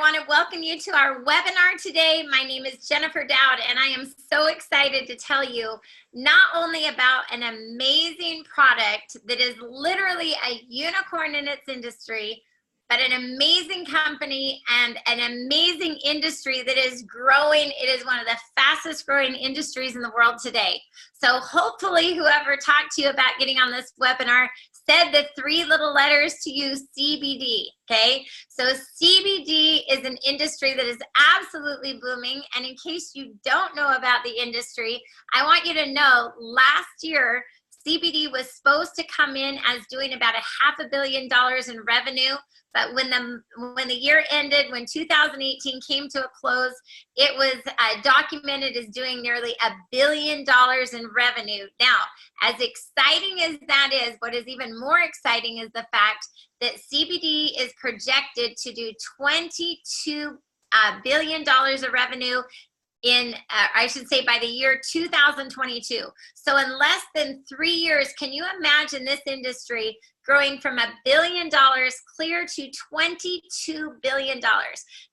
want to welcome you to our webinar today. My name is Jennifer Dowd, and I am so excited to tell you not only about an amazing product that is literally a unicorn in its industry, but an amazing company and an amazing industry that is growing. It is one of the fastest growing industries in the world today. So hopefully whoever talked to you about getting on this webinar said the three little letters to you, CBD, okay? So CBD is an industry that is absolutely booming. And in case you don't know about the industry, I want you to know last year, CBD was supposed to come in as doing about $500 million in revenue, but when the year ended, when 2018 came to a close, it was documented as doing nearly $1 billion in revenue. Now, as exciting as that is, what is even more exciting is the fact that CBD is projected to do $22 billion of revenue in, I should say, by the year 2022. So in less than 3 years, can you imagine this industry growing from $1 billion clear to $22 billion?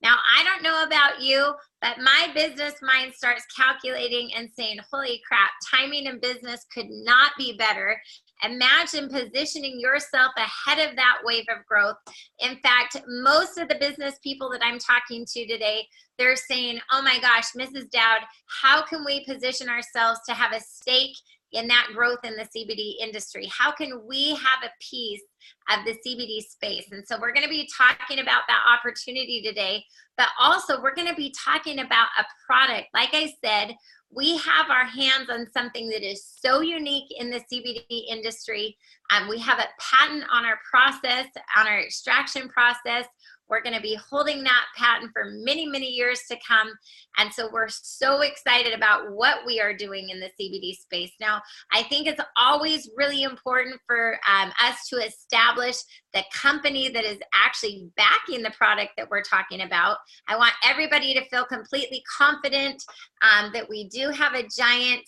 Now, I don't know about you, but my business mind starts calculating and saying, holy crap, timing in business could not be better. Imagine positioning yourself ahead of that wave of growth. In fact, most of the business people that I'm talking to today, they're saying, oh my gosh, Mrs. Dowd, how can we position ourselves to have a stake in that growth in the CBD industry? How can we have a piece of the CBD space? And so we're going to be talking about that opportunity today, but also we're going to be talking about a product. Like I said, we have our hands on something that is so unique in the CBD industry. We have a patent on our process, on our extraction process. We're going to be holding that patent for many, many years to come. And so we're so excited about what we are doing in the CBD space. Now, I think it's always really important for us to establish the company that is actually backing the product that we're talking about. I want everybody to feel completely confident that we do have a giant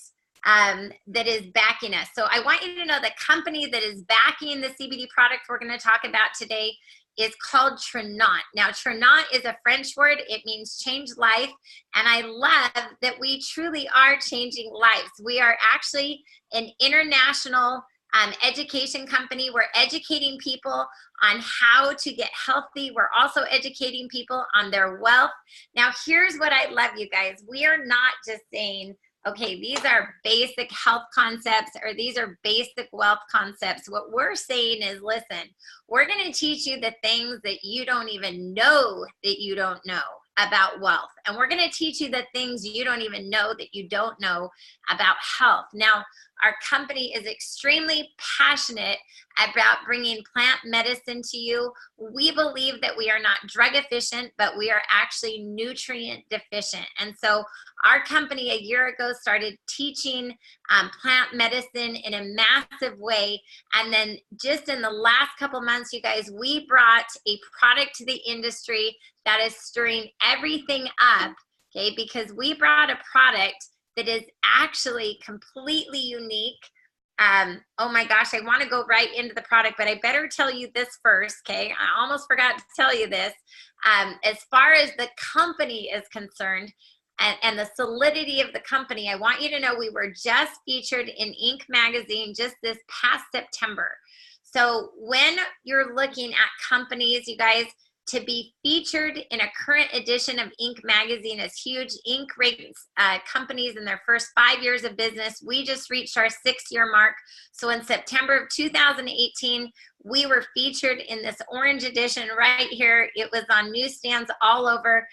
that is backing us. So I want you to know the company that is backing the CBD product we're going to talk about today is called Tranont. Now, Tranont is a French word. It means change life. And I love that we truly are changing lives. We are actually an international education company. We're educating people on how to get healthy. We're also educating people on their wealth. Now, here's what I love, you guys. We are not just saying, okay, these are basic health concepts or these are basic wealth concepts. What we're saying is, listen, we're going to teach you the things that you don't even know that you don't know about wealth. And we're going to teach you the things you don't even know that you don't know about health. Now, our company is extremely passionate about bringing plant medicine to you. We believe that we are not drug efficient, but we are actually nutrient deficient. And so our company a year ago started teaching plant medicine in a massive way. And then just in the last couple months, you guys, we brought a product to the industry that is stirring everything up, okay? Because we brought a product that is actually completely unique. Oh my gosh, I want to go right into the product, but I better tell you this first, okay? I almost forgot to tell you this. As far as the company is concerned and the solidity of the company, I want you to know we were just featured in Inc. magazine just this past September. So when you're looking at companies, you guys, to be featured in a current edition of Inc. magazine is huge. Inc. rates companies in their first 5 years of business. We just reached our 6-year mark. So in September of 2018, we were featured in this orange edition right here. It was on newsstands all over,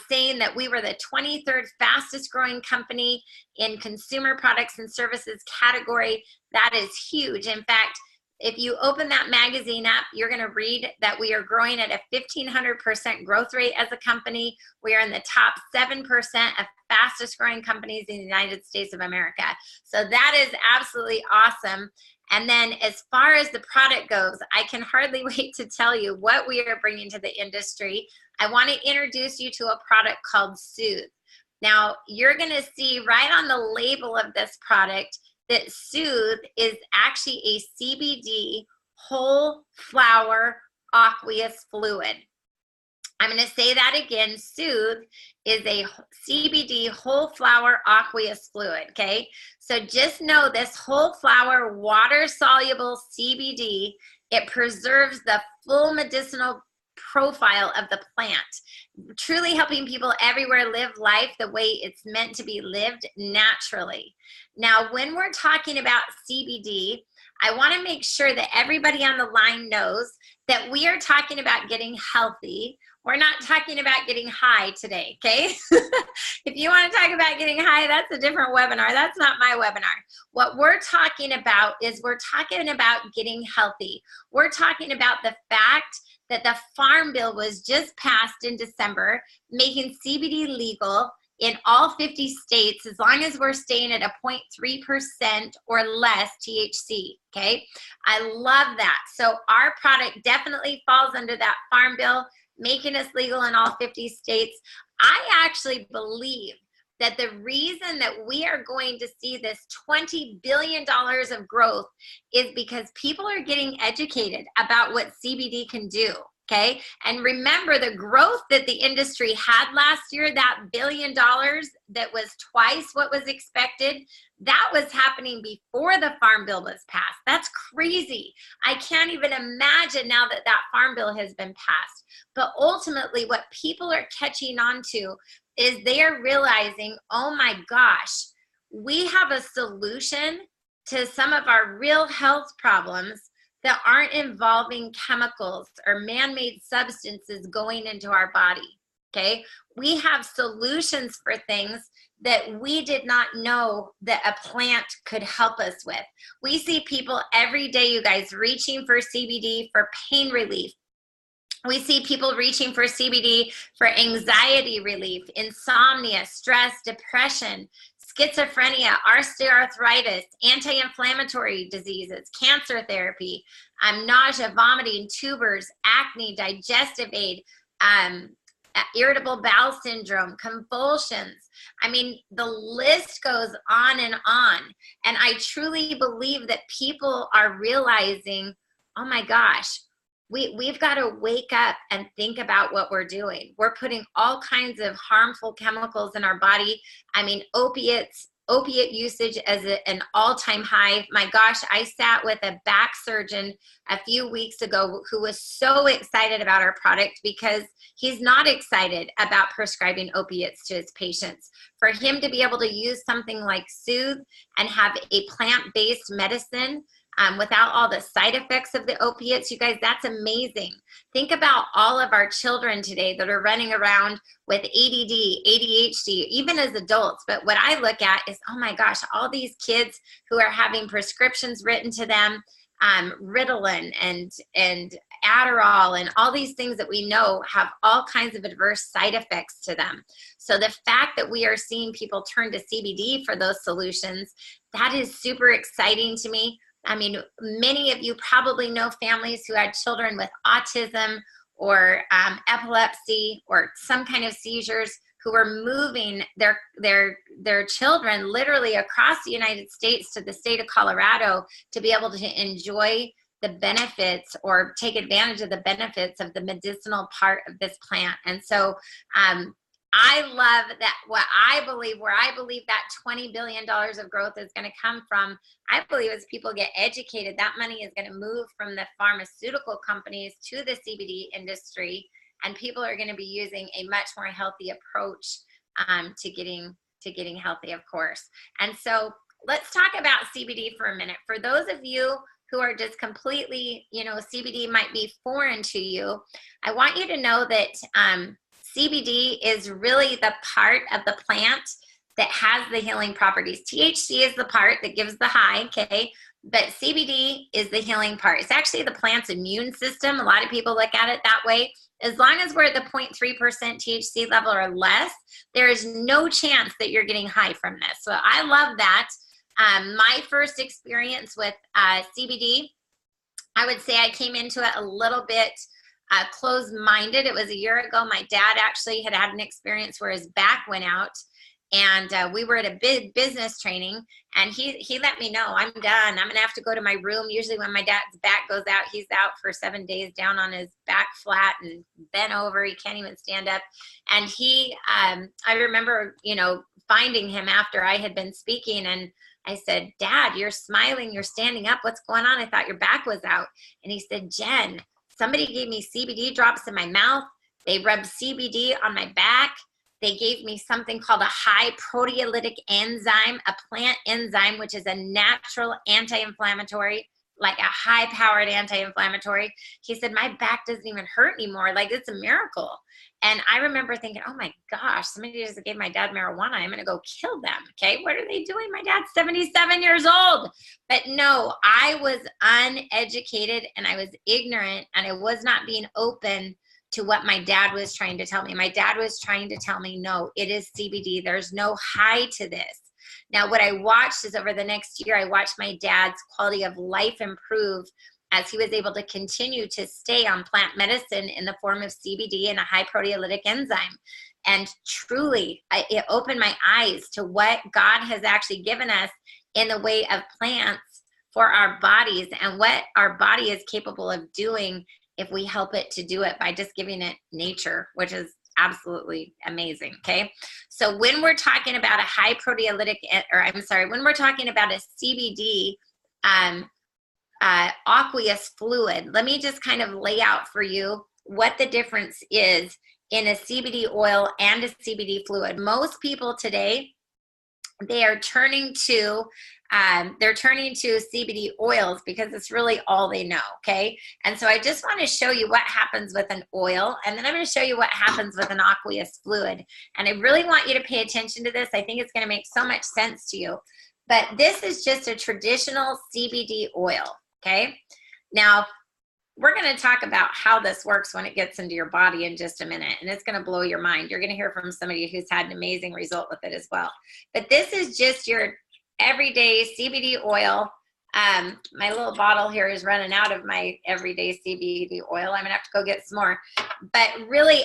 saying that we were the 23rd fastest growing company in consumer products and services category. That is huge. In fact, if you open that magazine up, you're going to read that we are growing at a 1,500% growth rate as a company. We are in the top 7% of fastest growing companies in the United States of America. So that is absolutely awesome. And then as far as the product goes, I can hardly wait to tell you what we are bringing to the industry. I want to introduce you to a product called Soothe. Now, you're going to see right on the label of this product that Soothe is actually a CBD whole flower aqueous fluid. I'm going to say that again. Soothe is a CBD whole flower aqueous fluid, okay? So just know this whole flower water soluble CBD, it preserves the full medicinal profile of the plant, truly helping people everywhere live life the way it's meant to be lived naturally. Now, when we're talking about CBD, I want to make sure that everybody on the line knows that we are talking about getting healthy. We're not talking about getting high today, okay? If you want to talk about getting high, that's a different webinar. That's not my webinar. What we're talking about is we're talking about getting healthy. We're talking about the fact that the Farm Bill was just passed in December, making CBD legal in all 50 states, as long as we're staying at a 0.3% or less THC, okay? I love that. So our product definitely falls under that Farm Bill, making us legal in all 50 states. I actually believe that the reason that we are going to see this $20 billion of growth is because people are getting educated about what CBD can do. Okay. And remember the growth that the industry had last year, that $1 billion that was twice what was expected, that was happening before the Farm Bill was passed. That's crazy. I can't even imagine now that that Farm Bill has been passed. But ultimately what people are catching on to is they are realizing, oh my gosh, we have a solution to some of our real health problems that aren't involving chemicals or man-made substances going into our body, okay? We have solutions for things that we did not know that a plant could help us with. We see people every day, you guys, reaching for CBD for pain relief. We see people reaching for CBD for anxiety relief, insomnia, stress, depression, schizophrenia, osteoarthritis, anti-inflammatory diseases, cancer therapy, nausea, vomiting, tubers, acne, digestive aid, irritable bowel syndrome, convulsions. I mean, the list goes on. And I truly believe that people are realizing, oh my gosh, we've got to wake up and think about what we're doing. We're putting all kinds of harmful chemicals in our body. I mean, opiate usage as an all-time high. My gosh, I sat with a back surgeon a few weeks ago who was so excited about our product because he's not excited about prescribing opiates to his patients. For him to be able to use something like Soothe and have a plant-based medicine without all the side effects of the opiates, you guys, that's amazing. Think about all of our children today that are running around with ADD, ADHD, even as adults. But what I look at is, oh my gosh, all these kids who are having prescriptions written to them, Ritalin and Adderall and all these things that we know have all kinds of adverse side effects to them. So the fact that we are seeing people turn to CBD for those solutions, that is super exciting to me. I mean, many of you probably know families who had children with autism or epilepsy or some kind of seizures who were moving their children literally across the United States to the state of Colorado to be able to enjoy the benefits or take advantage of the benefits of the medicinal part of this plant. And so I love that where I believe that $20 billion of growth is going to come from. I believe as people get educated, that money is going to move from the pharmaceutical companies to the CBD industry, and people are going to be using a much more healthy approach to getting healthy, of course. And so let's talk about CBD for a minute. For those of you who are just completely, CBD might be foreign to you, I want you to know that CBD is really the part of the plant that has the healing properties. THC is the part that gives the high, okay? But CBD is the healing part. It's actually the plant's immune system. A lot of people look at it that way. As long as we're at the 0.3% THC level or less, there is no chance that you're getting high from this. So I love that. My first experience with CBD, I would say I came into it a little bit closed-minded. It was a year ago. My dad actually had an experience where his back went out, And we were at a big business training, and he let me know, I'm done. I'm gonna have to go to my room. Usually when my dad's back goes out, he's out for 7 days down on his back flat and bent over. He can't even stand up. And I remember, finding him after I had been speaking, and I said, Dad, you're smiling, you're standing up. What's going on? I thought your back was out. And he said, Jen, somebody gave me CBD drops in my mouth. They rubbed CBD on my back. They gave me something called a high proteolytic enzyme, a plant enzyme, which is a natural anti-inflammatory, like a high-powered anti-inflammatory. He said, my back doesn't even hurt anymore. Like, it's a miracle. And I remember thinking, oh my gosh, somebody just gave my dad marijuana. I'm going to go kill them. Okay, what are they doing? My dad's 77 years old. But no, I was uneducated and I was ignorant, and I was not being open to what my dad was trying to tell me. My dad was trying to tell me, no, it is CBD. There's no high to this. Now, what I watched is over the next year, I watched my dad's quality of life improve as he was able to continue to stay on plant medicine in the form of CBD and a high proteolytic enzyme. And truly, it opened my eyes to what God has actually given us in the way of plants for our bodies, and what our body is capable of doing if we help it to do it by just giving it nature, which is absolutely amazing. Okay. So when we're talking about a high proteolytic, when we're talking about a CBD aqueous fluid, let me just kind of lay out for you what the difference is in a CBD oil and a CBD fluid. Most people today, they are turning to CBD oils because it's really all they know, okay? And so I just want to show you what happens with an oil, and then I'm going to show you what happens with an aqueous fluid. And I really want you to pay attention to this. I think it's going to make so much sense to you. But this is just a traditional CBD oil, okay? Now, we're going to talk about how this works when it gets into your body in just a minute, and it's going to blow your mind. You're going to hear from somebody who's had an amazing result with it as well. But this is just your everyday CBD oil. My little bottle here is running out of my everyday CBD oil. I'm gonna have to go get some more. But really,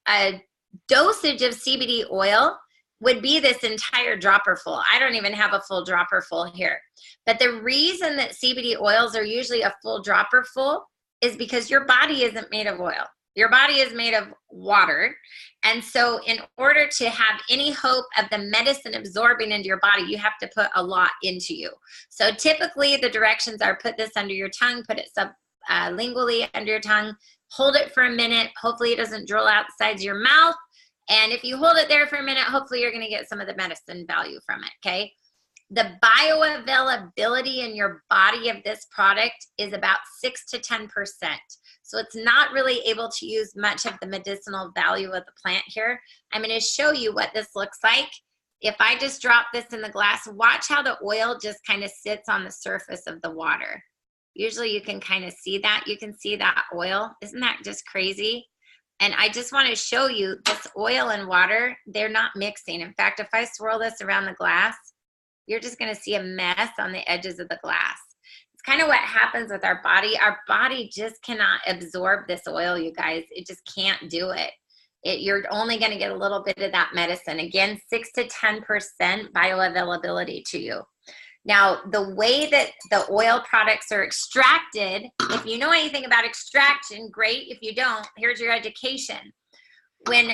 a dosage of CBD oil would be this entire dropper full. I don't even have a full dropper full here. But the reason that CBD oils are usually a full dropper full is because your body isn't made of oil. Your body is made of water. And so in order to have any hope of the medicine absorbing into your body, you have to put a lot into you. So typically the directions are put this under your tongue, put it sublingually under your tongue, hold it for a minute. Hopefully it doesn't drool out the sides of your mouth. And if you hold it there for a minute, hopefully you're going to get some of the medicine value from it, okay? The bioavailability in your body of this product is about 6 to 10%. So it's not really able to use much of the medicinal value of the plant here. I'm going to show you what this looks like. If I just drop this in the glass, watch how the oil just kind of sits on the surface of the water. Usually you can kind of see that. You can see that oil. Isn't that just crazy? And I just want to show you this oil and water, they're not mixing. In fact, if I swirl this around the glass, you're just going to see a mess on the edges of the glass. It's kind of what happens with our body. Our body just cannot absorb this oil, you guys. It just can't do it. You're only going to get a little bit of that medicine. Again, 6 to 10% bioavailability to you. Now, the way that the oil products are extracted, if you know anything about extraction, great. If you don't, here's your education. When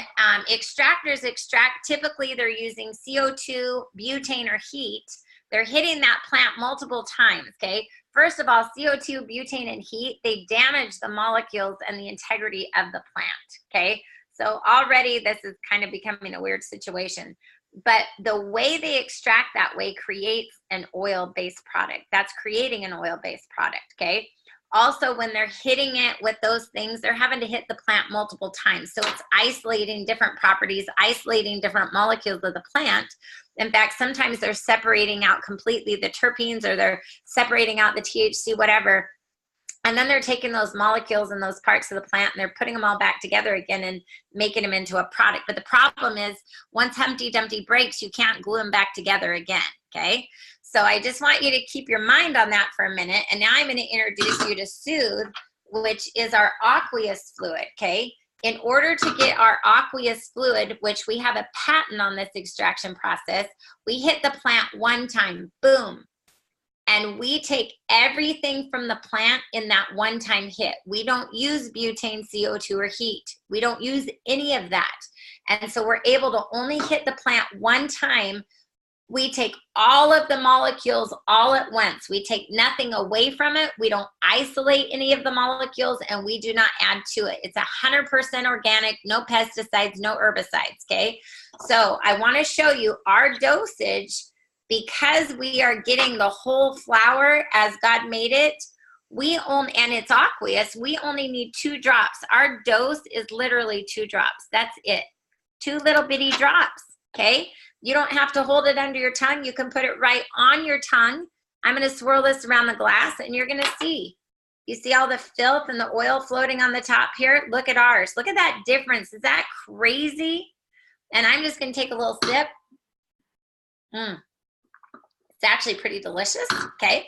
extractors extract, typically they're using CO2, butane, or heat. They're hitting that plant multiple times, okay? First of all, CO2, butane, and heat, they damage the molecules and the integrity of the plant, okay? So already this is kind of becoming a weird situation. But the way they extract that way creates an oil-based product. That's creating an oil-based product, okay? Also, when they're hitting it with those things, they're having to hit the plant multiple times. So it's isolating different properties, isolating different molecules of the plant. In fact, sometimes they're separating out completely the terpenes, or they're separating out the THC, whatever. And then they're taking those molecules and those parts of the plant and they're putting them all back together again and making them into a product. But the problem is, once Humpty Dumpty breaks, you can't glue them back together again, okay? So I just want you to keep your mind on that for a minute. And now I'm going to introduce you to Soothe, which is our aqueous fluid, okay? in order to get our aqueous fluid, which we have a patent on this extraction process, we hit the plant one time, boom. And we take everything from the plant in that one-time hit. We don't use butane, CO2, or heat. We don't use any of that. And so we're able to only hit the plant one time. We take all of the molecules all at once. We take nothing away from it. We don't isolate any of the molecules, and we do not add to it. It's 100% organic, no pesticides, no herbicides, okay? So I want to show you our dosage. Because we are getting the whole flower as God made it, and it's aqueous, we only need 2 drops. Our dose is literally 2 drops. That's it. 2 little bitty drops, okay? You don't have to hold it under your tongue. You can put it right on your tongue. I'm going to swirl this around the glass, and you're going to see. You see all the filth and the oil floating on the top here? Look at ours. Look at that difference. Is that crazy? And I'm just going to take a little sip. It's actually pretty delicious, okay?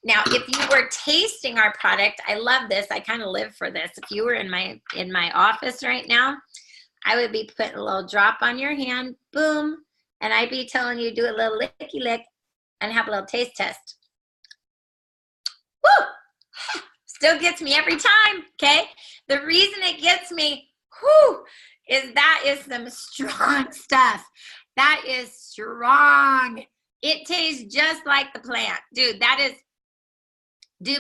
Now, if you were tasting our product, I love this. I kind of live for this. If you were in my office right now, I would be putting a little drop on your hand, boom, and I'd be telling you do a little licky lick and have a little taste test. Woo! Still gets me every time, okay? The reason it gets me, is that is some strong stuff. That is strong. It tastes just like the plant. Dude,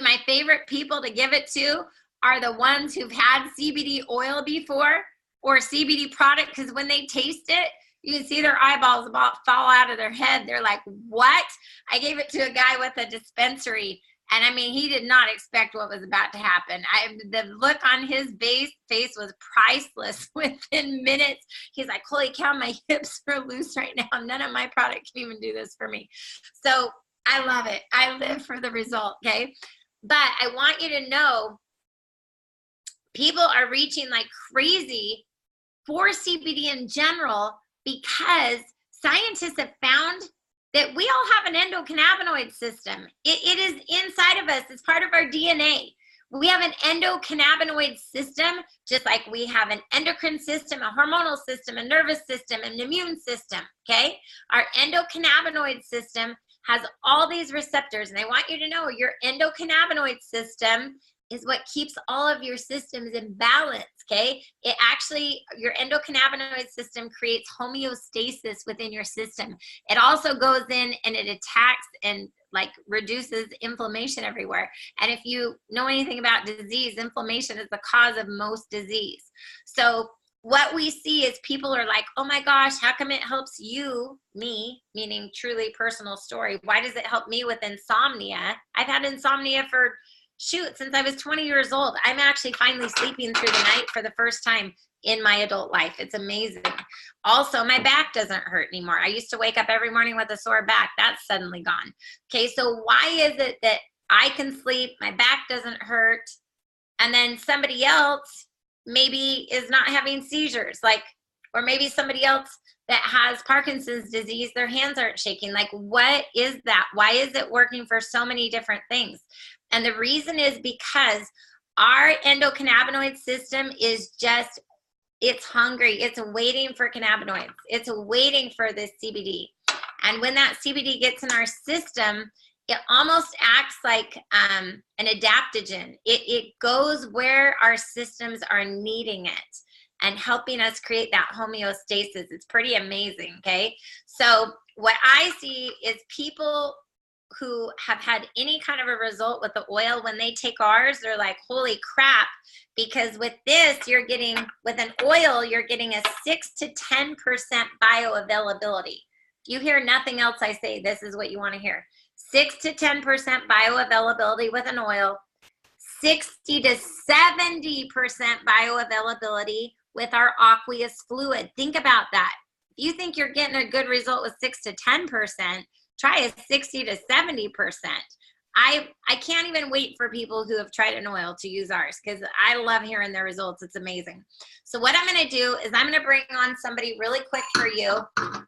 my favorite people to give it to are the ones who've had CBD oil before or CBD product, because when they taste it, you can see their eyeballs about fall out of their head. They're like, what? I gave it to a guy with a dispensary, and I mean, he did not expect what was about to happen. The look on his face was priceless. Within minutes, he's like, holy cow, my hips are loose right now. None of my product can even do this for me. So I love it. I live for the result, okay? But I want you to know, people are reaching like crazy for CBD in general because scientists have found that we all have an endocannabinoid system. It is inside of us. It's part of our DNA. We have an endocannabinoid system, just like we have an endocrine system, a hormonal system, a nervous system, an immune system, okay? Our endocannabinoid system has all these receptors, and I want you to know your endocannabinoid system is what keeps all of your systems in balance, okay? It actually, your endocannabinoid system creates homeostasis within your system. It also goes in and it attacks and like reduces inflammation everywhere. And if you know anything about disease, inflammation is the cause of most disease. So what we see is people are like, oh my gosh, how come it helps you, me, meaning truly personal story. Why does it help me with insomnia? I've had insomnia for since I was 20 years old. I'm actually finally sleeping through the night for the first time in my adult life. It's amazing. Also, my back doesn't hurt anymore. I used to wake up every morning with a sore back. That's suddenly gone. Okay, so why is it that I can sleep, my back doesn't hurt, and then somebody else maybe is not having seizures, or maybe somebody else that has Parkinson's disease, their hands aren't shaking. Like, what is that? Why is it working for so many different things? And the reason is because our endocannabinoid system is just, it's hungry. It's waiting for cannabinoids. It's waiting for this CBD. And when that CBD gets in our system, it almost acts like an adaptogen. It goes where our systems are needing it and helping us create that homeostasis. It's pretty amazing, okay? So what I see is people who have had any kind of a result with the oil, when they take ours, they're like, holy crap, because with this, with an oil, you're getting a 6 to 10% bioavailability. You hear nothing else I say, this is what you want to hear. 6 to 10% bioavailability with an oil, 60 to 70% bioavailability with our aqueous fluid. Think about that. If you think you're getting a good result with 6 to 10%, try a 60 to 70%. I can't even wait for people who have tried an oil to use ours, because I love hearing their results. It's amazing. So what I'm going to do is I'm going to bring on somebody really quick for you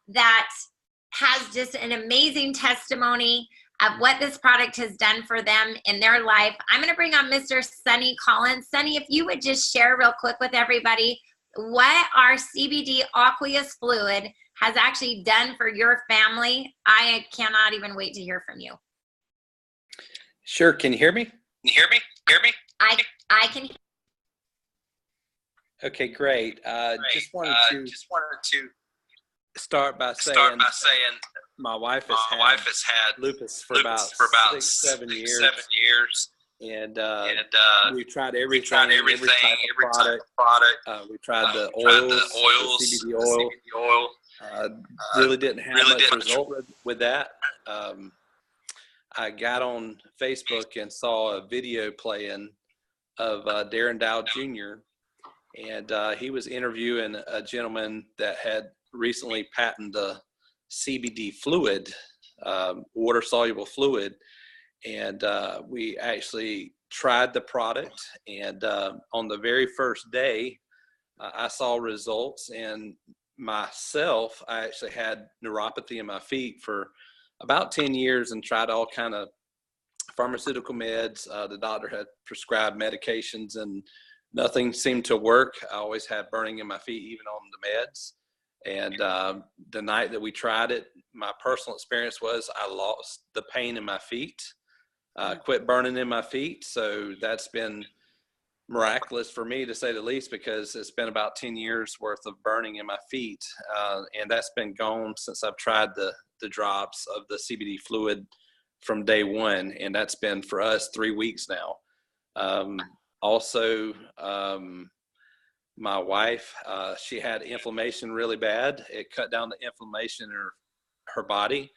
that has just an amazing testimony. of what this product has done for them in their life. I'm going to bring on Mr. Sonny Collins. Sonny, if you would just share real quick with everybody what our CBD aqueous fluid has actually done for your family. I cannot even wait to hear from you. Sure. Can you hear me? Can you hear me? I can. Okay, great. Just wanted to start by saying my wife has had lupus for about 6-7 years. And we've tried everything, every type of product. We tried the oils, the CBD oil. Really didn't have much result with that. I got on Facebook and saw a video playing of Dowd Jr. And he was interviewing a gentleman that had recently patented the CBD fluid, water-soluble fluid. And we actually tried the product. And on the very first day, I saw results. And myself, I actually had neuropathy in my feet for about 10 years and tried all kind of pharmaceutical meds. The doctor had prescribed medications and nothing seemed to work. I always had burning in my feet, even on the meds. And the night that we tried it, my personal experience was I lost the pain in my feet, quit burning in my feet. So that's been miraculous for me, to say the least, because it's been about 10 years worth of burning in my feet. And that's been gone since I've tried the drops of the CBD fluid from day one. And that's been for us 3 weeks now. Also, my wife, she had inflammation really bad. It cut down the inflammation in her body.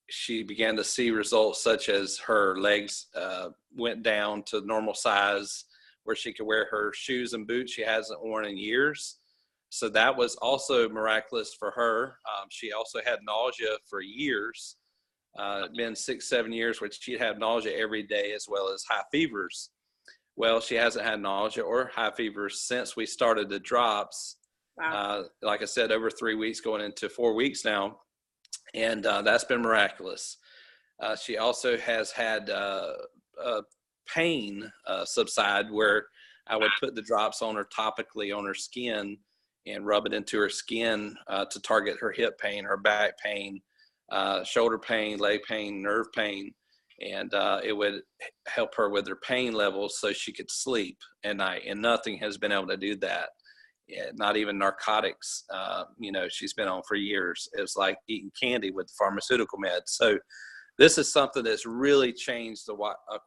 She began to see results such as her legs went down to normal size, where she could wear her shoes and boots she hasn't worn in years. So that was also miraculous for her. She also had nausea for years. It'd been 6-7 years, which she'd have nausea every day, as well as high fevers. Well, she hasn't had nausea or high fevers since we started the drops. Wow. Like I said, over 3 weeks, going into 4 weeks now. And that's been miraculous. She also has had pain subside, where I would put the drops on her topically on her skin and rub it into her skin to target her hip pain, her back pain, shoulder pain, leg pain, nerve pain. And it would help her with her pain levels so she could sleep at night. And nothing has been able to do that. Not even narcotics, she's been on for years. It's like eating candy with pharmaceutical meds. So this is something that's really changed the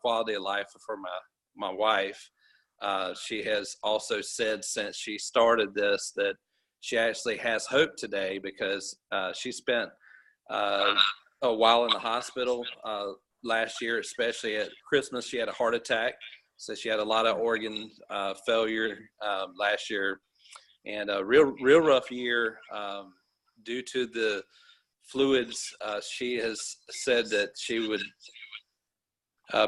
quality of life for my wife. She has also said since she started this that she actually has hope today, because she spent a while in the hospital last year, especially at Christmas. She had a heart attack. So she had a lot of organ failure last year. And a real rough year due to the fluids. She has said that she would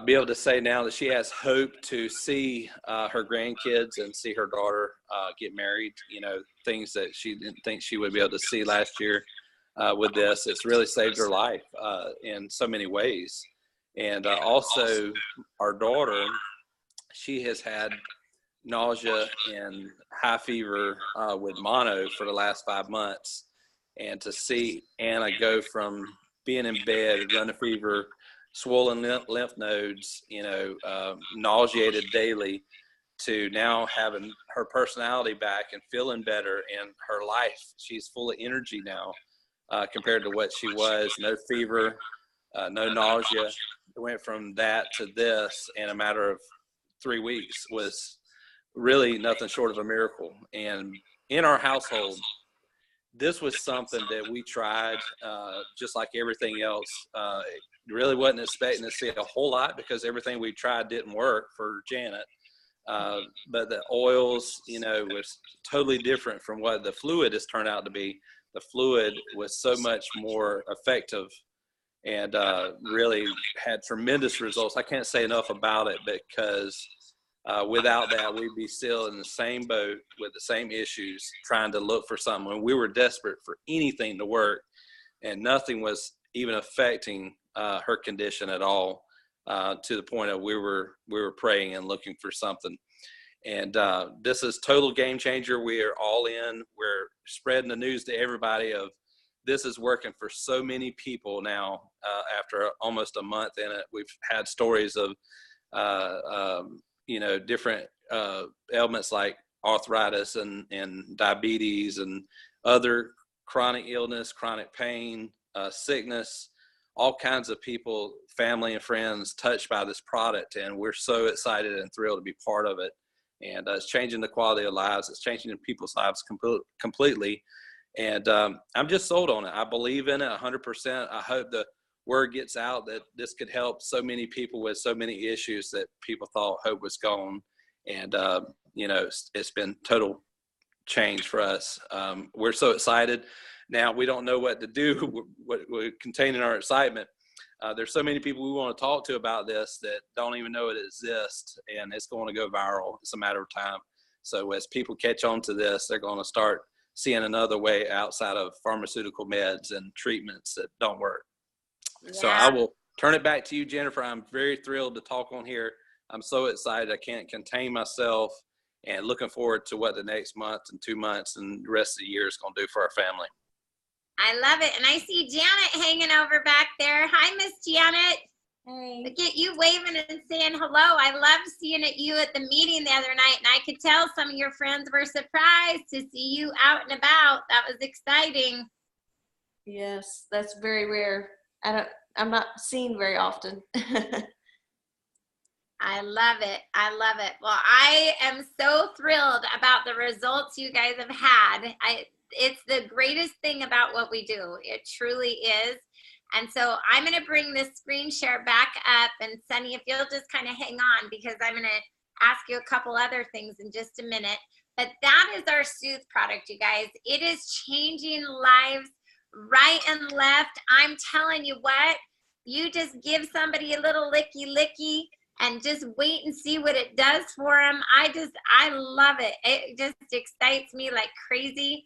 be able to say now that she has hope to see her grandkids and see her daughter get married, things that she didn't think she would be able to see last year with this. It's really saved her life in so many ways. And also our daughter, she has had nausea and high fever with mono for the last 5 months. And to see Anna go from being in bed, running fever, swollen lymph nodes, nauseated daily, to now having her personality back and feeling better in her life. She's full of energy now compared to what she was. No fever, no nausea. It went from that to this in a matter of 3 weeks. Was really nothing short of a miracle. And in our household, this was something that we tried just like everything else. Really wasn't expecting to see a whole lot, because everything we tried didn't work for Janet. But the oils, was totally different from what the fluid has turned out to be. The fluid was so much more effective and really had tremendous results. I can't say enough about it, because without that, we'd be still in the same boat with the same issues, trying to look for something when we were desperate for anything to work, and nothing was even affecting her condition at all, to the point of we were praying and looking for something. And this is total game changer. We are all in. We're spreading the news to everybody of this is working for so many people now. After almost a month in it, we've had stories of different ailments like arthritis and diabetes and other chronic illness, chronic pain, sickness, all kinds of people, family and friends touched by this product. And we're so excited and thrilled to be part of it. And it's changing the quality of lives. It's changing people's lives completely. And I'm just sold on it. I believe in it 100%. I hope the word gets out that this could help so many people with so many issues that people thought hope was gone. And, it's been total change for us. We're so excited. Now we don't know what to do. We're containing our excitement. There's so many people we want to talk to about this that don't even know it exists, and it's going to go viral. It's a matter of time. So as people catch on to this, they're going to start seeing another way outside of pharmaceutical meds and treatments that don't work. Yeah. So I will turn it back to you, Jennifer. I'm very thrilled to talk on here. I'm so excited. I can't contain myself, and looking forward to what the next month and 2 months and the rest of the year is going to do for our family. I love it. And I see Janet hanging over back there. Hi, Miss Janet. Hey. Look at you waving and saying hello. I loved seeing you at the meeting the other night, and I could tell some of your friends were surprised to see you out and about. That was exciting. Yes, that's very rare. I'm not seen very often. I love it. I love it. Well, I am so thrilled about the results you guys have had. It's the greatest thing about what we do. It truly is. And so I'm going to bring this screen share back up, and Sunny, if you'll just kind of hang on, because I'm going to ask you a couple other things in just a minute. But that is our Soothe product, you guys. It is changing lives right and left. I'm telling you what, you just give somebody a little licky and just wait and see what it does for them. I love it. It just excites me like crazy.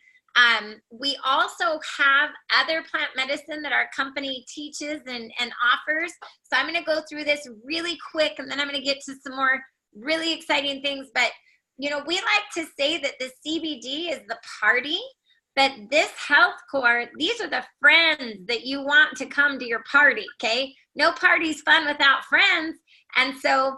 We also have other plant medicine that our company teaches and offers. So I'm going to go through this really quick, and then I'm going to get to some more really exciting things. But, we like to say that the CBD is the party, but this health core, these are the friends that you want to come to your party, okay? No party's fun without friends. And so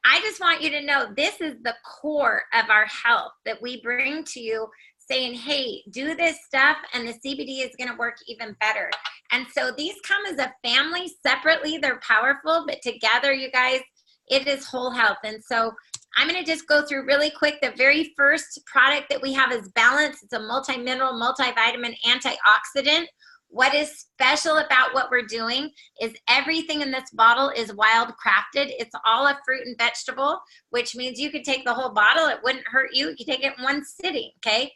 I just want you to know this is the core of our health that we bring to you, saying, hey, do this stuff and the CBD is going to work even better. And so these come as a family. Separately, they're powerful, but together, you guys, it is whole health. And so I'm going to just go through really quick. The very first product that we have is Balance. It's a multi-mineral, multivitamin, antioxidant. What is special about what we're doing is everything in this bottle is wild crafted. It's all a fruit and vegetable, which means you could take the whole bottle. It wouldn't hurt you. You could take it in one sitting, okay?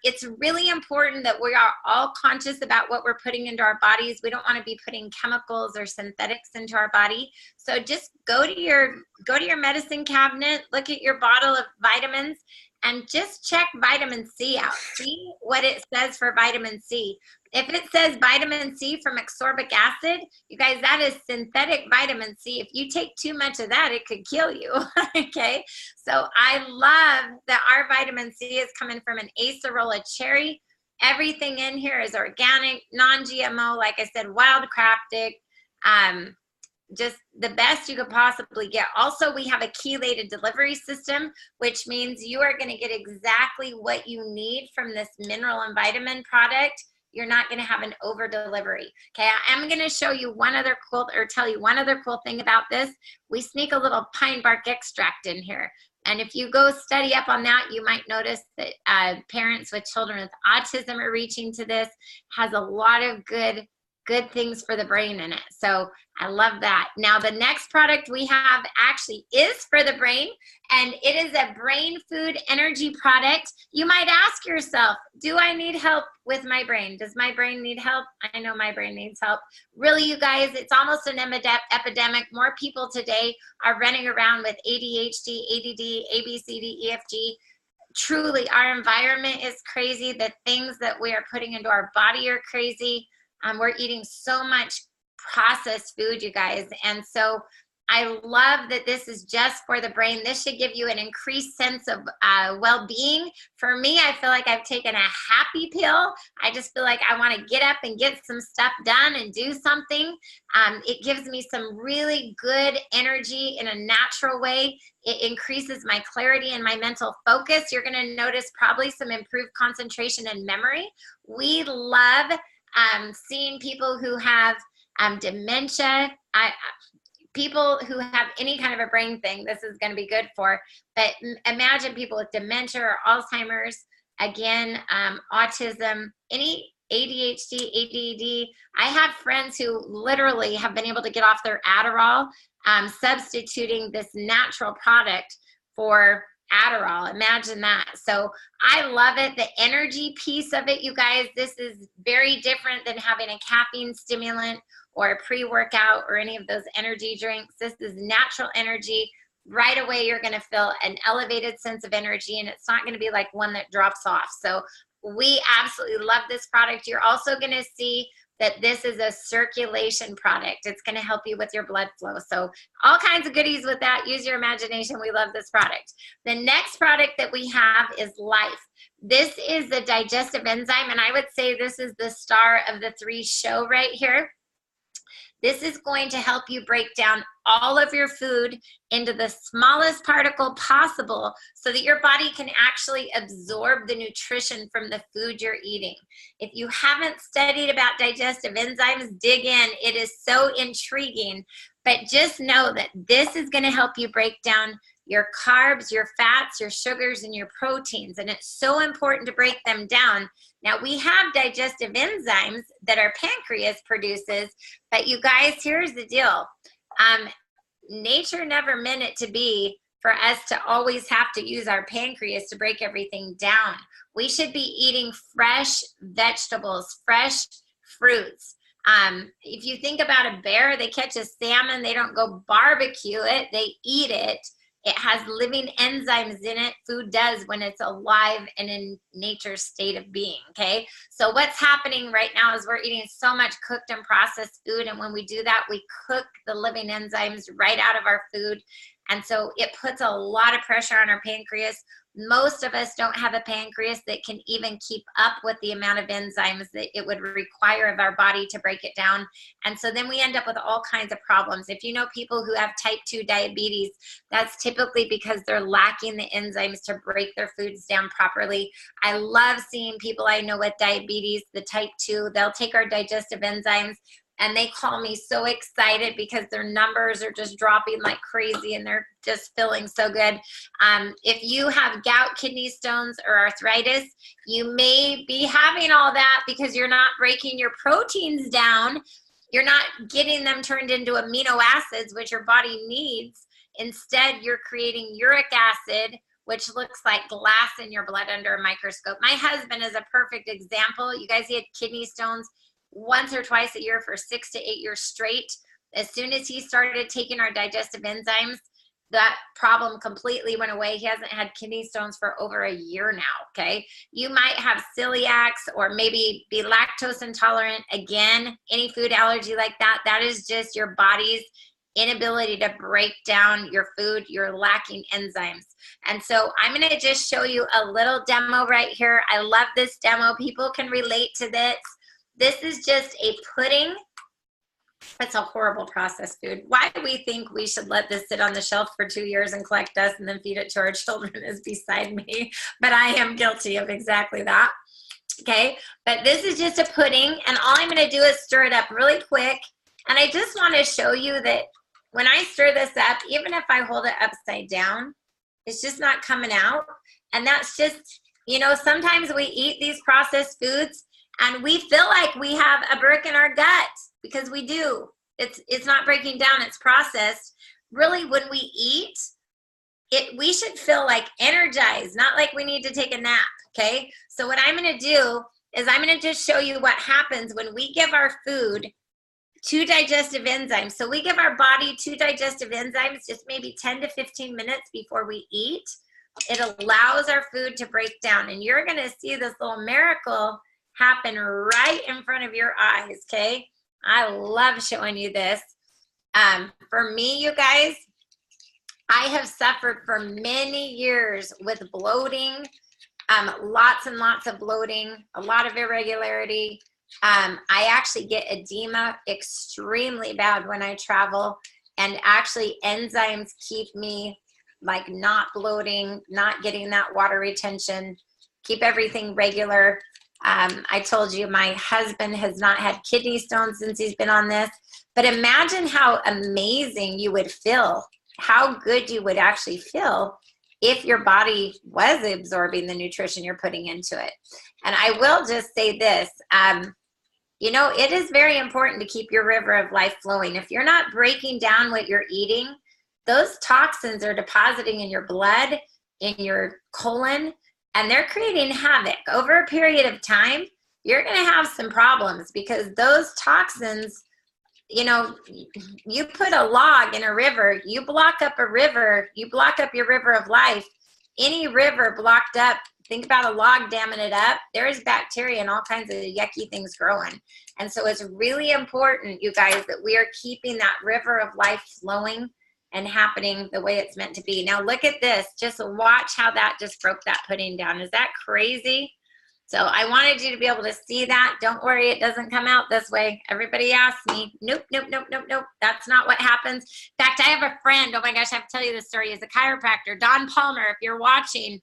It's really important that we are all conscious about what we're putting into our bodies. We don't want to be putting chemicals or synthetics into our body. So just go to your medicine cabinet, look at your bottle of vitamins, and just check vitamin C out. See what it says for vitamin C. If it says vitamin C from ascorbic acid, you guys, that is synthetic vitamin C. If you take too much of that, it could kill you, okay? So I love that our vitamin C is coming from an acerola cherry. Everything in here is organic, non-GMO, like I said, wild crafted. Just the best you could possibly get. Also, we have a chelated delivery system, which means you are going to get exactly what you need from this mineral and vitamin product. You're not going to have an over delivery. Okay, I'm going to show you tell you one other cool thing about this. We sneak a little pine bark extract in here. And if you go study up on that, you might notice that parents with children with autism are reaching to this. Has a lot of good things for the brain in it. So I love that. Now the next product we have actually is for the brain, and it is a brain food energy product. You might ask yourself, do I need help with my brain? Does my brain need help? I know my brain needs help. Really, you guys, it's almost an epidemic. More people today are running around with ADHD, ADD, ABCD, EFG. Truly, our environment is crazy. The things that we are putting into our body are crazy. We're eating so much processed food, you guys. And so I love that this is just for the brain. This should give you an increased sense of well-being. For me, I feel like I've taken a happy pill. I just feel like I want to get up and get some stuff done and do something. It gives me some really good energy in a natural way. It increases my clarity and my mental focus. You're going to notice probably some improved concentration and memory. We love seeing people who have dementia. People who have any kind of a brain thing, this is going to be good for. But imagine people with dementia or Alzheimer's, again, autism, any ADHD, ADD. I have friends who literally have been able to get off their Adderall, substituting this natural product for Adderall. Imagine that. So I love it. The energy piece of it, you guys, this is very different than having a caffeine stimulant or a pre-workout or any of those energy drinks. This is natural energy. Right away, you're going to feel an elevated sense of energy, and it's not going to be like one that drops off. So we absolutely love this product. You're also going to see that this is a circulation product. It's going to help you with your blood flow. So all kinds of goodies with that. Use your imagination. We love this product. The next product that we have is Life. This is the digestive enzyme, and I would say this is the star of the three show right here. This is going to help you break down all of your food into the smallest particle possible so that your body can actually absorb the nutrition from the food you're eating. If you haven't studied about digestive enzymes, dig in. It is so intriguing. But just know that this is going to help you break down your carbs, your fats, your sugars, and your proteins. And it's so important to break them down. Now, we have digestive enzymes that our pancreas produces, but you guys, here's the deal. Nature never meant it to be for us to always have to use our pancreas to break everything down. We should be eating fresh vegetables, fresh fruits. If you think about a bear, they catch a salmon, they don't go barbecue it, they eat it. It has living enzymes in it. Food does when it's alive and in nature's state of being, okay? So what's happening right now is we're eating so much cooked and processed food, and when we do that, we cook the living enzymes right out of our food, and so it puts a lot of pressure on our pancreas. Most of us don't have a pancreas that can even keep up with the amount of enzymes that it would require of our body to break it down. And so then we end up with all kinds of problems. If you know people who have type 2 diabetes, that's typically because they're lacking the enzymes to break their foods down properly. I love seeing people I know with diabetes, the type 2, they'll take our digestive enzymes, and they call me so excited because their numbers are just dropping like crazy and they're just feeling so good. If you have gout, kidney stones, or arthritis, you may be having all that because you're not breaking your proteins down. You're not getting them turned into amino acids, which your body needs. Instead, you're creating uric acid, which looks like glass in your blood under a microscope. My husband is a perfect example. You guys, he had kidney stones once or twice a year for 6 to 8 years straight. As soon as he started taking our digestive enzymes, that problem completely went away. He hasn't had kidney stones for over a year now, okay? You might have celiacs or maybe be lactose intolerant. Again, any food allergy like that, that is just your body's inability to break down your food. You're lacking enzymes. And so I'm going to just show you a little demo right here. I love this demo. People can relate to this. This is just a pudding. It's a horrible processed food. Why we think we should let this sit on the shelf for 2 years and collect dust and then feed it to our children is beside me. But I am guilty of exactly that. Okay, but this is just a pudding, and all I'm going to do is stir it up really quick. And I just want to show you that when I stir this up, even if I hold it upside down, it's just not coming out. And that's just, you know, sometimes we eat these processed foods and we feel like we have a brick in our gut, because we do. It's not breaking down, it's processed. Really, when we eat, we should feel like energized, not like we need to take a nap, okay? So what I'm gonna do is I'm gonna just show you what happens when we give our food 2 digestive enzymes. So we give our body 2 digestive enzymes just maybe 10 to 15 minutes before we eat. It allows our food to break down, and you're gonna see this little miracle happen right in front of your eyes, okay? I love showing you this. For me, you guys, I have suffered for many years with bloating, lots and lots of bloating, a lot of irregularity. I actually get edema extremely bad when I travel, and actually enzymes keep me like not bloating, not getting that water retention, keep everything regular. I told you my husband has not had kidney stones since he's been on this, but imagine how amazing you would feel, how good you would actually feel if your body was absorbing the nutrition you're putting into it. And I will just say this, you know, it is very important to keep your river of life flowing. If you're not breaking down what you're eating, those toxins are depositing in your blood, in your colon, and they're creating havoc. Over a period of time, you're going to have some problems because those toxins, you know, you put a log in a river, you block up a river, you block up your river of life. Any river blocked up, think about a log damming it up, there's bacteria and all kinds of yucky things growing. And so it's really important, you guys, that we are keeping that river of life flowing and happening the way it's meant to be. Now look at this, just watch how that just broke that pudding down. Is that crazy? So I wanted you to be able to see that. Don't worry, it doesn't come out this way. Everybody asks me, nope, nope, nope, nope, nope. That's not what happens. In fact, I have a friend, oh my gosh, I have to tell you this story. He's a chiropractor, Don Palmer, if you're watching.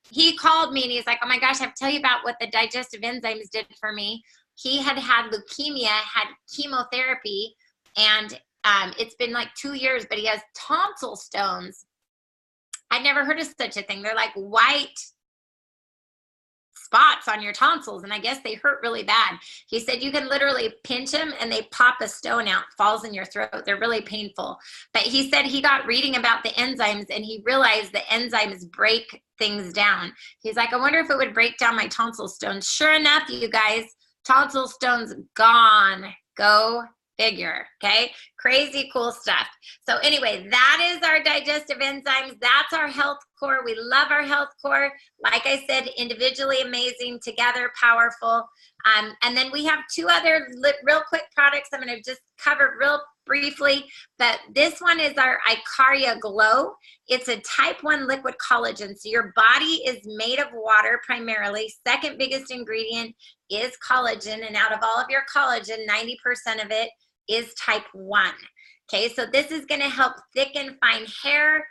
He called me and he's like, oh my gosh, I have to tell you about what the digestive enzymes did for me. He had leukemia, had chemotherapy, and it's been like 2 years, but he has tonsil stones. I'd never heard of such a thing. They're like white spots on your tonsils, and I guess they hurt really bad. He said you can literally pinch them and they pop a stone out, falls in your throat. They're really painful. But he said he got reading about the enzymes and he realized the enzymes break things down. He's like, I wonder if it would break down my tonsil stones. Sure enough, you guys, tonsil stones gone. Go figure. Okay, crazy cool stuff. So anyway, that is our digestive enzymes. That's our health core. We love our health core. Like I said, individually amazing, together powerful. And then we have two other real quick products I'm going to just cover real briefly, but this one is our Icaria Glow. It's a type 1 liquid collagen. So your body is made of water primarily. Second biggest ingredient is collagen, and out of all of your collagen, 90% of it is type 1. Okay, so this is going to help thicken fine hair.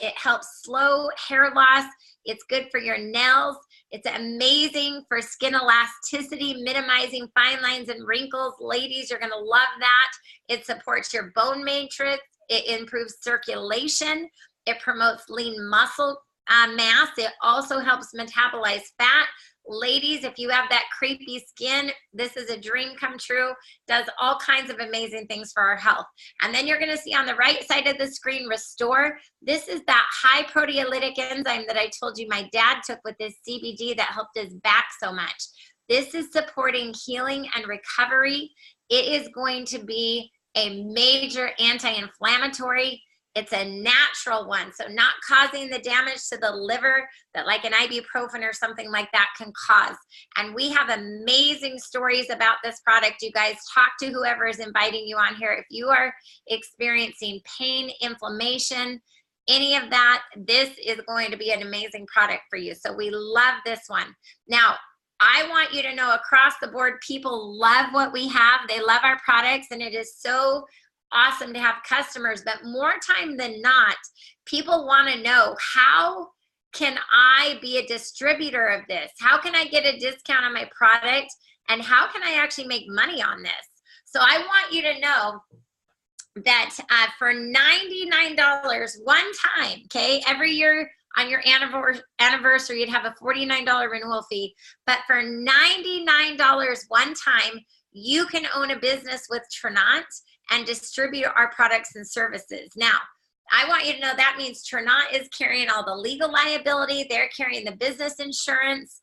It helps slow hair loss. It's good for your nails. It's amazing for skin elasticity, minimizing fine lines and wrinkles. Ladies, you're going to love that. It supports your bone matrix. It improves circulation. It promotes lean muscle mass. It also helps metabolize fat. Ladies, if you have that crepey skin, this is a dream come true. Does all kinds of amazing things for our health. And then you're going to see on the right side of the screen, Restore. This is that high proteolytic enzyme that I told you my dad took with this CBD that helped his back so much. This is supporting healing and recovery. It is going to be a major anti-inflammatory. It's a natural one, so not causing the damage to the liver that like an ibuprofen or something like that can cause. And we have amazing stories about this product. You guys talk to whoever is inviting you on here. If you are experiencing pain, inflammation, any of that, this is going to be an amazing product for you. So we love this one. Now, I want you to know across the board, people love what we have. They love our products, and it is so awesome to have customers, but more time than not, people want to know, how can I be a distributor of this? How can I get a discount on my product? And how can I actually make money on this? So I want you to know that for $99 one time, okay, every year on your anniversary, you'd have a $49 renewal fee, but for $99 one time, you can own a business with Tranont and distribute our products and services. Now, I want you to know that means Tranont is carrying all the legal liability. They're carrying the business insurance.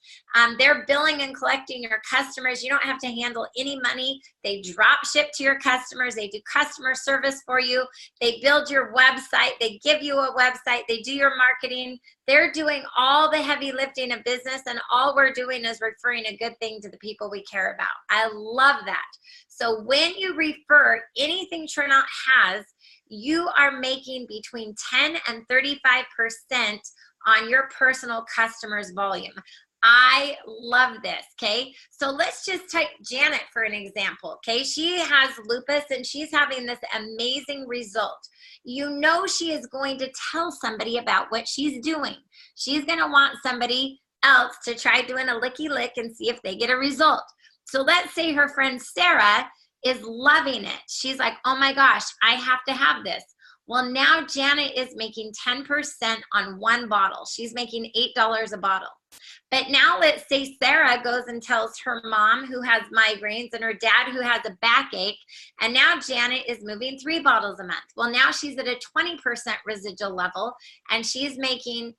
They're billing and collecting your customers. You don't have to handle any money. They drop ship to your customers. They do customer service for you. They build your website. They give you a website. They do your marketing. They're doing all the heavy lifting of business, and all we're doing is referring a good thing to the people we care about. I love that. So when you refer anything Tranont has, you are making between 10 and 35% on your personal customers' volume. I love this, okay? So let's just take Janet for an example, okay? She has lupus and she's having this amazing result. You know she is going to tell somebody about what she's doing. She's gonna want somebody else to try doing a licky lick and see if they get a result. So let's say her friend Sarah is loving it. She's like, oh my gosh, I have to have this. Well, now Janet is making 10% on one bottle. She's making $8 a bottle. But now let's say Sarah goes and tells her mom who has migraines and her dad who has a backache, and now Janet is moving 3 bottles a month. Well, now she's at a 20% residual level and she's making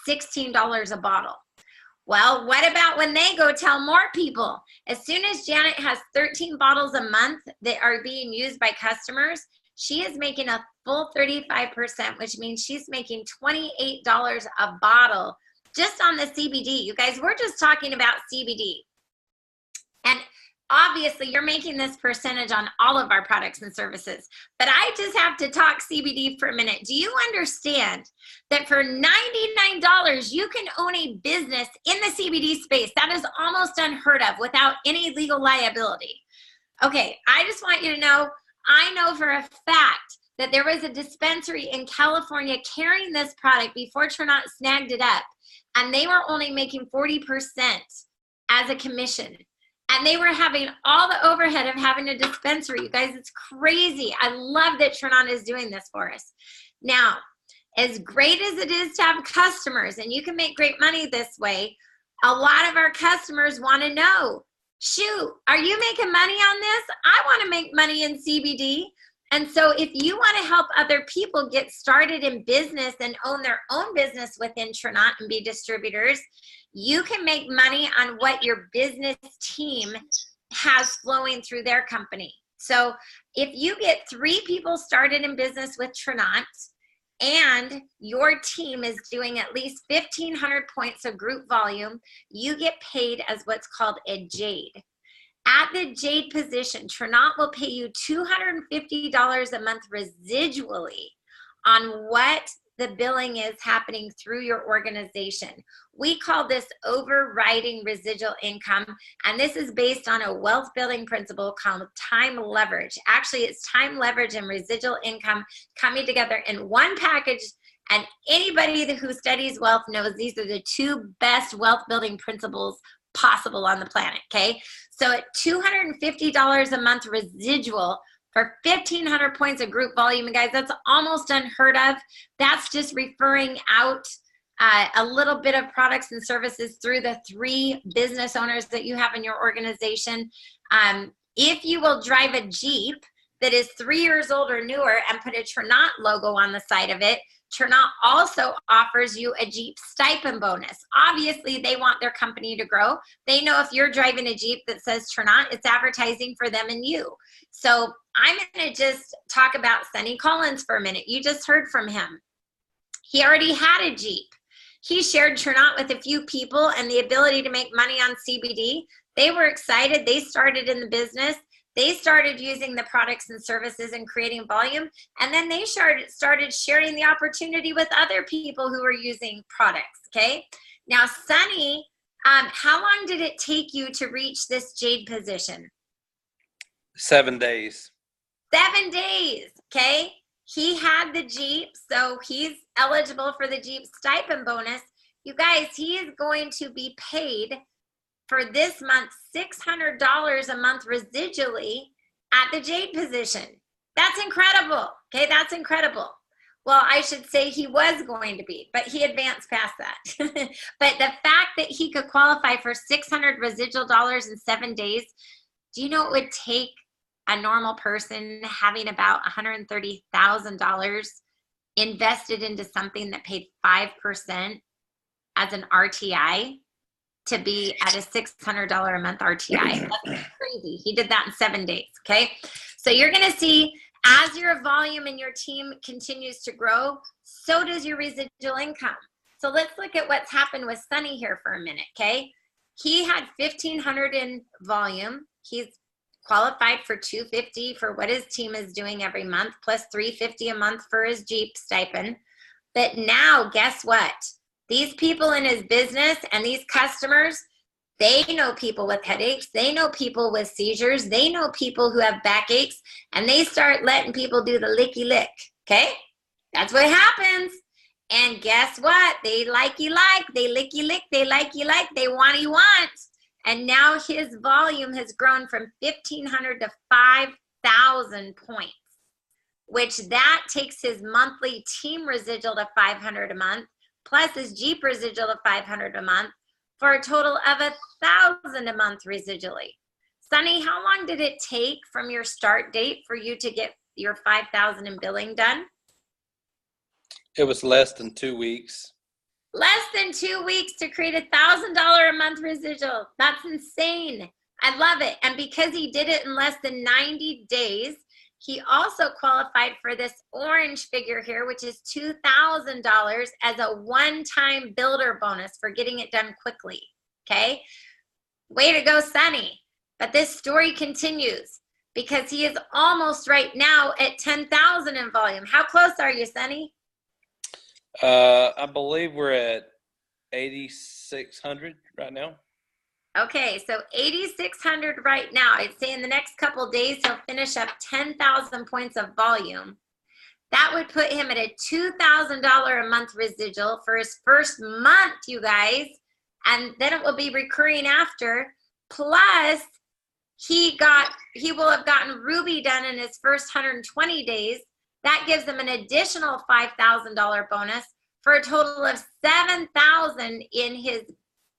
$16 a bottle. Well, what about when they go tell more people? As soon as Janet has 13 bottles a month that are being used by customers, she is making a full 35%, which means she's making $28 a bottle just on the CBD. You guys, we're just talking about CBD. And obviously, you're making this percentage on all of our products and services, but I just have to talk CBD for a minute. Do you understand that for $99, you can own a business in the CBD space? That is almost unheard of without any legal liability. Okay, I just want you to know, I know for a fact that there was a dispensary in California carrying this product before Tranont snagged it up, and they were only making 40% as a commission. And they were having all the overhead of having a dispensary. You guys, it's crazy. I love that Tranont is doing this for us. Now, as great as it is to have customers, and you can make great money this way, a lot of our customers want to know, shoot, are you making money on this? I want to make money in CBD. And so if you want to help other people get started in business and own their own business within Tranont and be distributors, you can make money on what your business team has flowing through their company. So if you get 3 people started in business with Tranont and your team is doing at least 1,500 points of group volume, you get paid as what's called a Jade. At the Jade position, Tranont will pay you $250 a month residually on what the billing is happening through your organization. We call this overriding residual income, and this is based on a wealth building principle called time leverage. Actually, it's time leverage and residual income coming together in one package, and anybody who studies wealth knows these are the 2 best wealth building principles possible on the planet, okay? So at $250 a month residual for 1,500 points of group volume, and guys, that's almost unheard of. That's just referring out a little bit of products and services through the 3 business owners that you have in your organization. If you will drive a Jeep that is 3 years old or newer and put a Tranont logo on the side of it, Tranont also offers you a Jeep stipend bonus. Obviously, they want their company to grow. They know if you're driving a Jeep that says Tranont, it's advertising for them and you. So I'm going to just talk about Sonny Collins for a minute. You just heard from him. He already had a Jeep. He shared Tranont with a few people and the ability to make money on CBD. They were excited. They started in the business. They started using the products and services and creating volume, and then they started sharing the opportunity with other people who were using products, okay? Now, Sonny, how long did it take you to reach this Jade position? 7 days. 7 days, okay? He had the Jeep, so he's eligible for the Jeep stipend bonus. You guys, he is going to be paid for this month $600 a month residually at the Jade position. That's incredible, okay? That's incredible. Well, I should say he was going to be, but he advanced past that. But the fact that he could qualify for $600 residual dollars in 7 days, do you know it would take a normal person having about $130,000 invested into something that paid 5% as an RTI to be at a $600 a month RTI. That's crazy. He did that in 7 days. Okay. So you're going to see as your volume and your team continues to grow, so does your residual income. So let's look at what's happened with Sunny here for a minute. Okay. He had 1,500 in volume. He's qualified for $250 for what his team is doing every month, plus $350 a month for his Jeep stipend. But now, guess what? These people in his business and these customers, they know people with headaches. They know people with seizures. They know people who have backaches, and they start letting people do the licky lick. Okay? That's what happens. And guess what? They likey like, they licky lick, they likey like, they wanty want. And now his volume has grown from 1,500 to 5,000 points, which that takes his monthly team residual to 500 a month, plus his Jeep residual to 500 a month, for a total of 1,000 a month residually. Sunny, how long did it take from your start date for you to get your 5,000 in billing done? It was less than 2 weeks. Less than 2 weeks to create $1,000 a month residual. That's insane. I love it. And because he did it in less than 90 days, he also qualified for this orange figure here, which is $2,000 as a one-time builder bonus for getting it done quickly. Okay? Way to go, Sunny. But this story continues because he is almost right now at 10,000 in volume. How close are you, Sunny? I believe we're at 8,600 right now. Okay, so 8,600 right now. I'd say in the next couple of days, he'll finish up 10,000 points of volume. That would put him at a $2,000 a month residual for his first month, you guys. And then it will be recurring after. Plus, he will have gotten Ruby done in his first 120 days. That gives him an additional $5,000 bonus for a total of $7,000 in his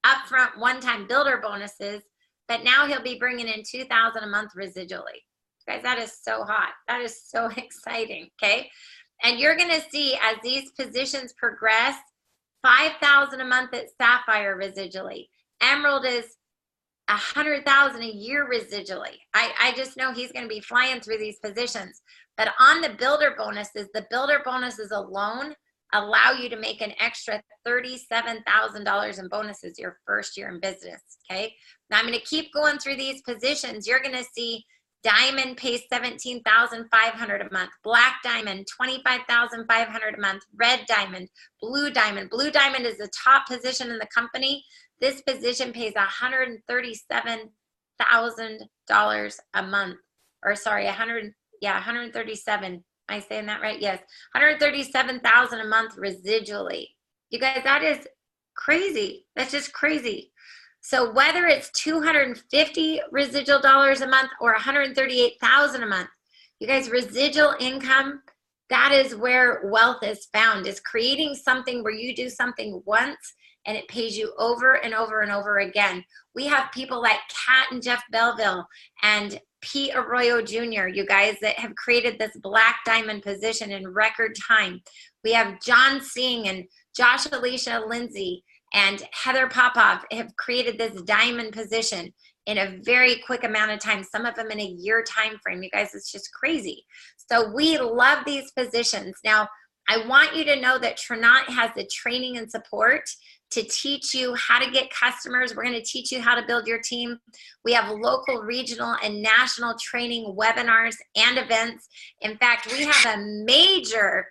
upfront one-time builder bonuses. But now he'll be bringing in $2,000 a month residually. Guys, that is so hot. That is so exciting, okay? And you're going to see as these positions progress, $5,000 a month at Sapphire residually. Emerald is $100,000 a year residually. I just know he's going to be flying through these positions. But on the builder bonuses alone allow you to make an extra $37,000 in bonuses your first year in business, okay? Now I'm going to keep going through these positions. You're going to see Diamond pays $17,500 a month, Black Diamond $25,500 a month, Red Diamond, Blue Diamond. Blue Diamond is the top position in the company. This position pays $137,000 a month, or sorry, 137. Am I saying that right? Yes. $137,000 a month residually. You guys, that is crazy. That's just crazy. So whether it's $250 residual dollars a month or $138,000 a month, you guys, residual income, that is where wealth is found, is creating something where you do something once and it pays you over and over and over again. We have people like Kat and Jeff Belleville and Pete Arroyo Jr., you guys, that have created this Black Diamond position in record time. We have John Singh and Josh Alicia Lindsay and Heather Popov have created this diamond position in a very quick amount of time, some of them in a year time frame. You guys, it's just crazy. So we love these positions. Now, I want you to know that Tranont has the training and support to teach you how to get customers. We're going to teach you how to build your team. We have local, regional, and national training webinars and events. In fact, we have a major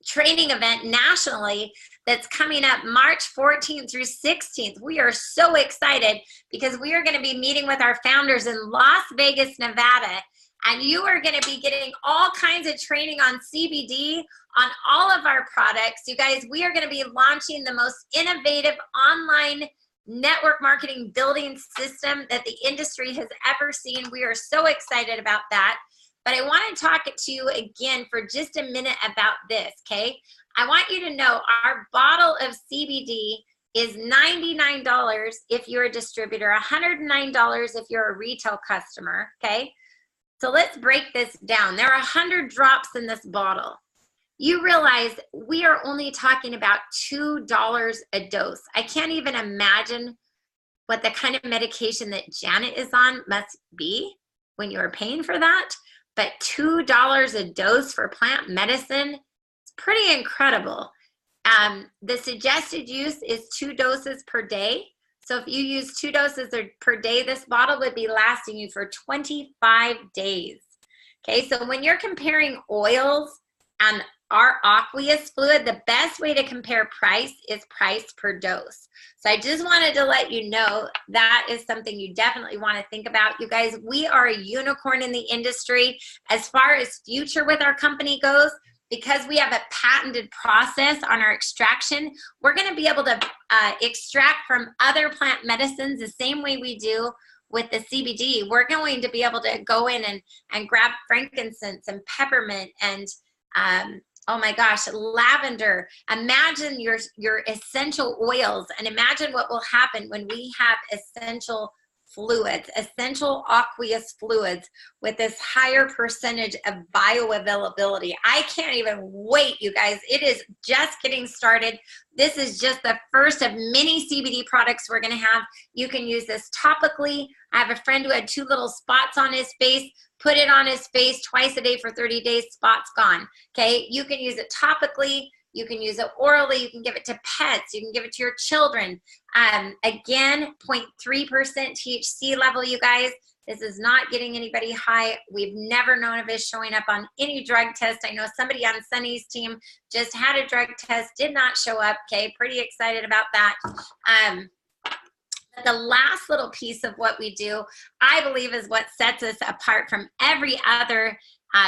training event nationally that's coming up March 14th through 16th. We are so excited because we are going to be meeting with our founders in Las Vegas, Nevada. And you are going to be getting all kinds of training on CBD, on all of our products. You guys, we are going to be launching the most innovative online network marketing building system that the industry has ever seen. We are so excited about that. But I want to talk to you again for just a minute about this, okay? I want you to know our bottle of CBD is $99 if you're a distributor, $109 if you're a retail customer, okay? So let's break this down. There are 100 drops in this bottle. you realize we are only talking about $2 a dose. I can't even imagine what the kind of medication that Janet is on must be when you're paying for that. But $2 a dose for plant medicine, it's pretty incredible. The suggested use is 2 doses per day. So if you use 2 doses per day, this bottle would be lasting you for 25 days. Okay, so when you're comparing oils and our aqueous fluid, the best way to compare price is price per dose. So I just wanted to let you know that is something you definitely want to think about. You guys, we are a unicorn in the industry as far as future with our company goes. Because we have a patented process on our extraction, we're going to be able to extract from other plant medicines the same way we do with the CBD. We're going to be able to go in and grab frankincense and peppermint and oh my gosh, lavender. Imagine your essential oils, and imagine what will happen when we have essential fluids, essential aqueous fluids with this higher percentage of bioavailability. I can't even wait, you guys. It is just getting started. This is just the first of many CBD products we're going to have. You can use this topically. I have a friend who had 2 little spots on his face. Put it on his face twice a day for 30 days, spots gone. Okay, you can use it topically. You can use it orally. You can give it to pets. You can give it to your children. Again, 0.3% THC level, you guys. This is not getting anybody high. We've never known of this showing up on any drug test. I know somebody on Sunny's team just had a drug test, did not show up. Okay, pretty excited about that. The last little piece of what we do, I believe, is what sets us apart from every other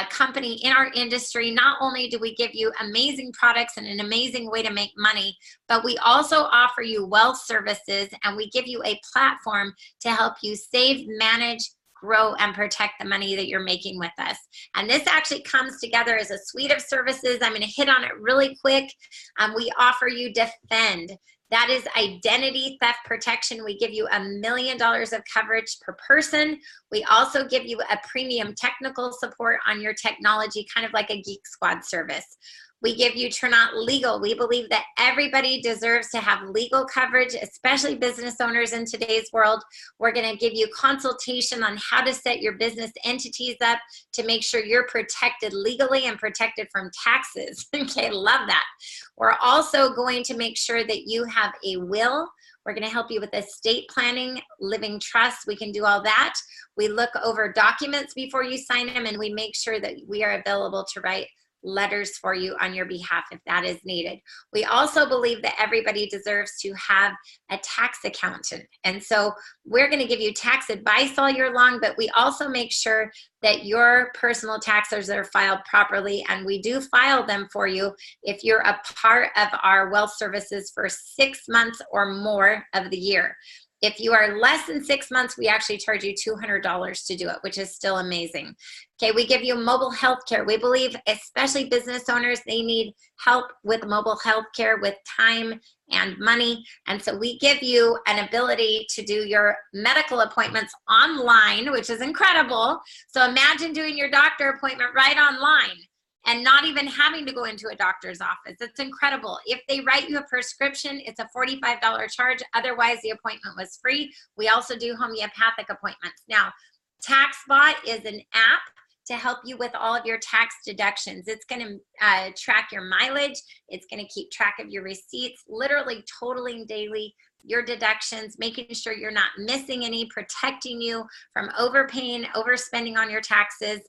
company in our industry. Not only do we give you amazing products and an amazing way to make money, but we also offer you wealth services, and we give you a platform to help you save, manage, grow, and protect the money that you're making with us. And this actually comes together as a suite of services. I'm going to hit on it really quick. We offer you Defend. That is identity theft protection. We give you $1 million of coverage per person. We also give you a premium technical support on your technology, kind of like a Geek Squad service. We give you Tranont Legal. We believe that everybody deserves to have legal coverage, especially business owners in today's world. We're going to give you consultation on how to set your business entities up to make sure you're protected legally and protected from taxes. Okay, love that. We're also going to make sure that you have a will. We're going to help you with estate planning, living trust. We can do all that. We look over documents before you sign them, and we make sure that we are available to write letters for you on your behalf if that is needed. We also believe that everybody deserves to have a tax accountant. And so we're going to give you tax advice all year long, but we also make sure that your personal taxes are filed properly, and we do file them for you if you're a part of our wealth services for 6 months or more of the year. If you are less than 6 months, we actually charge you $200 to do it, which is still amazing. Okay, we give you mobile health care. We believe, especially business owners, they need help with mobile health care with time and money. And so we give you an ability to do your medical appointments online, which is incredible. So imagine doing your doctor appointment right online and not even having to go into a doctor's office. It's incredible. If they write you a prescription, it's a $45 charge. Otherwise, the appointment was free. We also do homeopathic appointments. Now, TaxBot is an app to help you with all of your tax deductions. It's going to track your mileage. It's going to keep track of your receipts, literally totaling daily your deductions, making sure you're not missing any, protecting you from overpaying, overspending on your taxes.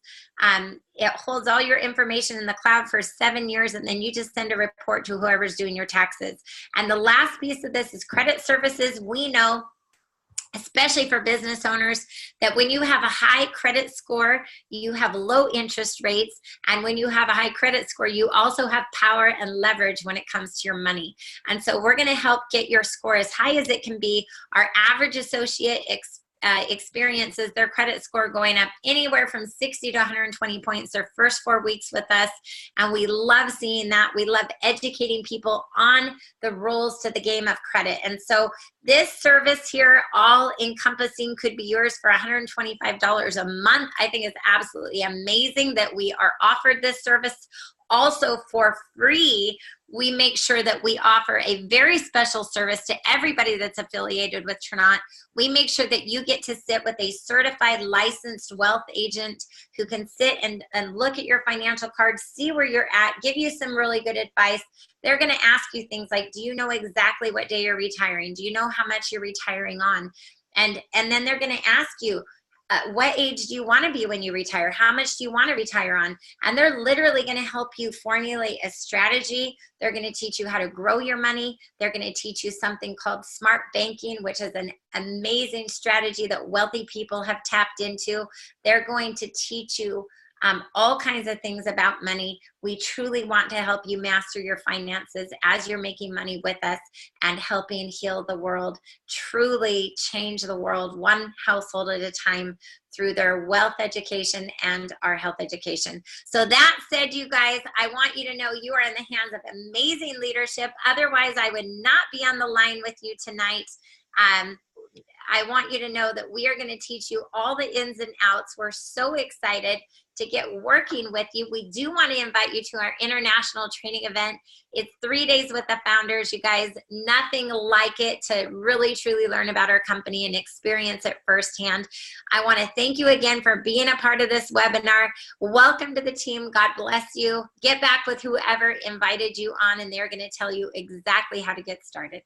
It holds all your information in the cloud for 7 years, and then you just send a report to whoever's doing your taxes. And the last piece of this is credit services. We know, especially for business owners, that when you have a high credit score, you have low interest rates. And when you have a high credit score, you also have power and leverage when it comes to your money. And so we're going to help get your score as high as it can be. Our average associate experiences their credit score going up anywhere from 60 to 120 points their first 4 weeks with us. And we love seeing that. We love educating people on the rules to the game of credit. And so this service here, all encompassing, could be yours for $125 a month. I think it's absolutely amazing that we are offered this service also for free, we make sure that we offer a very special service to everybody that's affiliated with Tranont. We make sure that you get to sit with a certified licensed wealth agent who can sit and look at your financial cards, see where you're at, give you some really good advice. They're going to ask you things like, do you know exactly what day you're retiring? Do you know how much you're retiring on? And then they're going to ask you, what age do you want to be when you retire? How much do you want to retire on? And they're literally going to help you formulate a strategy. They're going to teach you how to grow your money. They're going to teach you something called smart banking, which is an amazing strategy that wealthy people have tapped into. They're going to teach you all kinds of things about money. We truly want to help you master your finances as you're making money with us and helping heal the world, truly change the world one household at a time through their wealth education and our health education. So that said, you guys, I want you to know you are in the hands of amazing leadership. Otherwise, I would not be on the line with you tonight. I want you to know that we are going to teach you all the ins and outs. We're so excited to get working with you. We do want to invite you to our international training event. It's 3 days with the founders. You guys, nothing like it to really truly learn about our company and experience it firsthand. I want to thank you again for being a part of this webinar. Welcome to the team. God bless you. Get back with whoever invited you on, and they're going to tell you exactly how to get started.